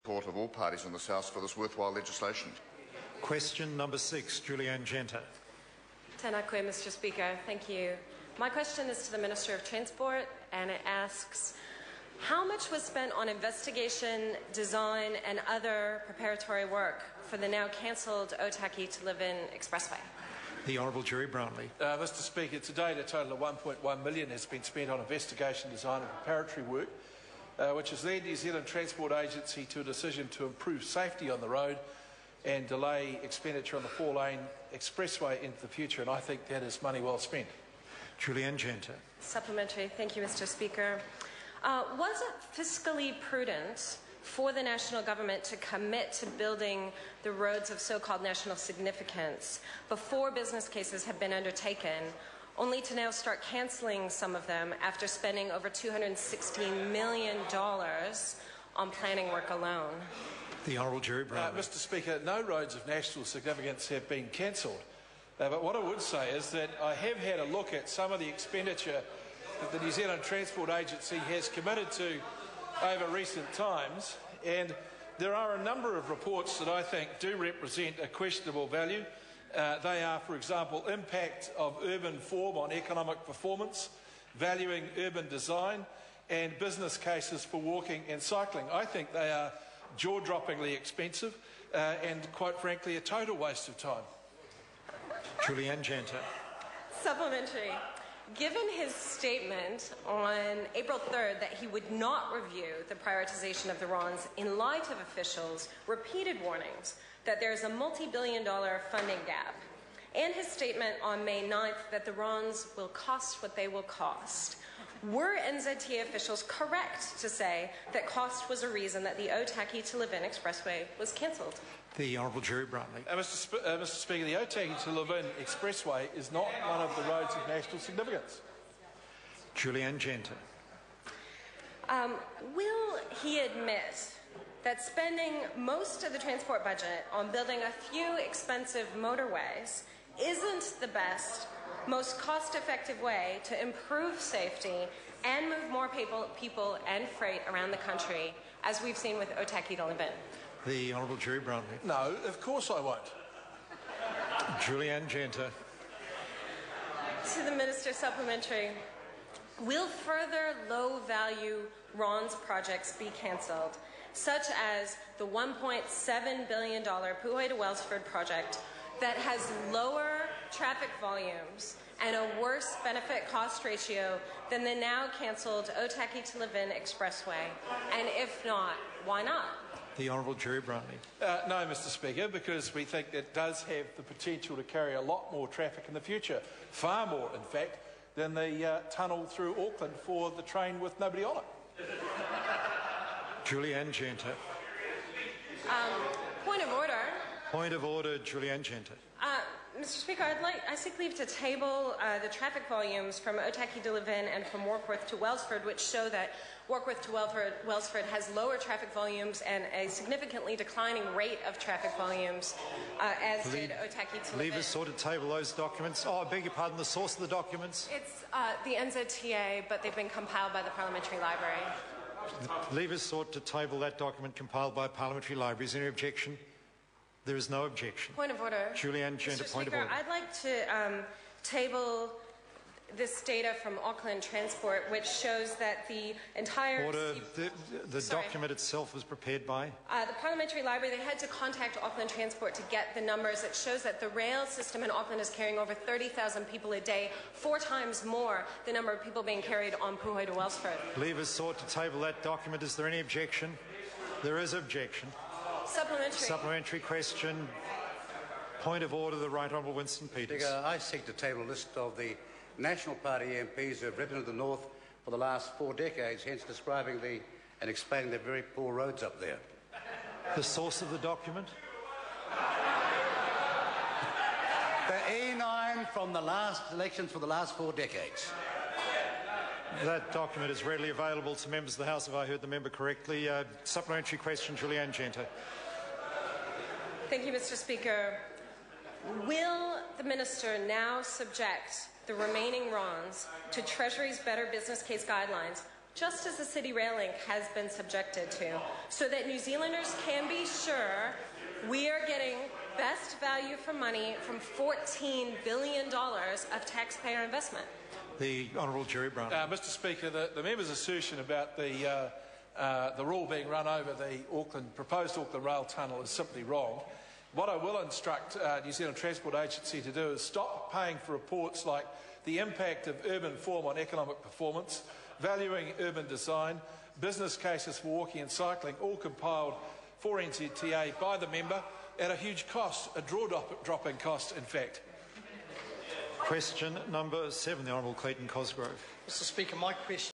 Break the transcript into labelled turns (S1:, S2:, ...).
S1: support of all parties in this House for this worthwhile legislation.
S2: Question number 6, Julianne Genter.
S3: Tēnā koe, Mr. Speaker. Thank you. My question is to the Minister of Transport, and it asks, how much was spent on investigation, design, and other preparatory work for the now cancelled Otaki to Levin expressway?
S2: The Honourable Jerry Brownlee.
S4: Mr. Speaker, to date a total of $1.1 million has been spent on investigation, design and preparatory work, which has led New Zealand Transport Agency to a decision to improve safety on the road and delay expenditure on the 4-lane expressway into the future, and I think that is money well spent.
S2: Julianne Genter.
S3: Supplementary. Thank you, Mr. Speaker. Was it fiscally prudent for the national government to commit to building the roads of so-called national significance before business cases had been undertaken, only to now start cancelling some of them after spending over $216 million on planning work alone?
S2: The Honourable Jerry Brownlee.
S4: Mr. Speaker, no roads of national significance have been cancelled. But what I would say is that I have had a look at some of the expenditure that the New Zealand Transport Agency has committed to over recent times, and there are a number of reports that I think do represent a questionable value. They are, for example, impact of urban form on economic performance, valuing urban design, and business cases for walking and cycling. I think they are jaw-droppingly expensive and, quite frankly, a total waste of time.
S2: Julianne Genter.
S3: Supplementary. Given his statement on April 3rd that he would not review the prioritisation of the RONs in light of officials' repeated warnings that there is a multi-billion-dollar funding gap, and his statement on May 9th that the RONs will cost what they will cost, were NZTA officials correct to say that cost was a reason that the Otaki to Levin expressway was cancelled?
S2: The Honourable Jerry Brownlee.
S4: Mr. Speaker, the Otaki to Levin expressway is not one of the roads of national significance.
S2: Julianne Genter.
S3: Will he admit that spending most of the transport budget on building a few expensive motorways isn't the best, most cost-effective way to improve safety and move more people and freight around the country, as we've seen with Otaki to Levin?
S2: The Honourable Jerry Brownlee.
S4: No, of course I won't.
S2: Julianne Genter.
S3: To the Minister, supplementary. Will further low-value RONs projects be cancelled, such as the $1.7 billion Puhoi to Wellsford project that has lower traffic volumes and a worse benefit-cost ratio than the now cancelled Otaki to Levin expressway? And if not, why not?
S2: The Honourable Jerry Brownlee.
S4: No, Mr. Speaker, because we think it does have the potential to carry a lot more traffic in the future, far more, in fact, than the tunnel through Auckland for the train with nobody on it.
S2: Julianne Genter.
S3: Point of order.
S2: Point of order, Julianne Genter.
S3: Mr. Speaker, I seek leave to table the traffic volumes from Otaki to Levin and from Warkworth to Wellsford, which show that Warkworth to Wellsford has lower traffic volumes and a significantly declining rate of traffic volumes, as did Otaki to Levin.
S2: Leave us sort of table those documents. Oh, I beg your pardon, the source of the documents?
S3: It's the NZTA, but they've been compiled by the Parliamentary Library.
S2: Leave us sort to table that document compiled by Parliamentary Library. Is there any objection? There is no objection.
S3: Point of order.
S2: Julianne Genter, point of order.
S3: I'd like to table this data from Auckland Transport, which shows that the entire...
S2: Order. The document itself was prepared by?
S3: The Parliamentary Library. They had to contact Auckland Transport to get the numbers. It shows that the rail system in Auckland is carrying over 30,000 people a day, 4 times more the number of people being carried on Puhoi to Wellsford.
S2: Leave us sought to table that document. Is there any objection? There is objection.
S3: Supplementary.
S2: Supplementary question. Point of order, the Right Honourable Winston Peters.
S5: Speaker, I seek to table a list of the National Party MPs who have ridden to the north for the last 4 decades, hence describing and explaining the very poor roads up there.
S2: The source of the document?
S5: The A9 from the last elections for the last 4 decades.
S2: That document is readily available to members of the House, if I heard the member correctly. Supplementary question, Julianne Genter.
S3: Thank you, Mr. Speaker. Will the Minister now subject the remaining RONs to Treasury's Better Business Case guidelines just as the City Rail Link has been subjected to, so that New Zealanders can be sure we are getting best value for money from $14 billion of taxpayer investment?
S2: The Honourable Jerry Brown.
S4: Mr Speaker, the member's assertion about the rule being run over the proposed Auckland Rail Tunnel is simply wrong. What I will instruct New Zealand Transport Agency to do is stop paying for reports like the impact of urban form on economic performance, valuing urban design, business cases for walking and cycling, all compiled for NZTA by the member at a huge cost, a draw-dropping cost, in fact.
S2: Question number 7, the Honourable Clayton Cosgrove.
S6: Mr Speaker, my question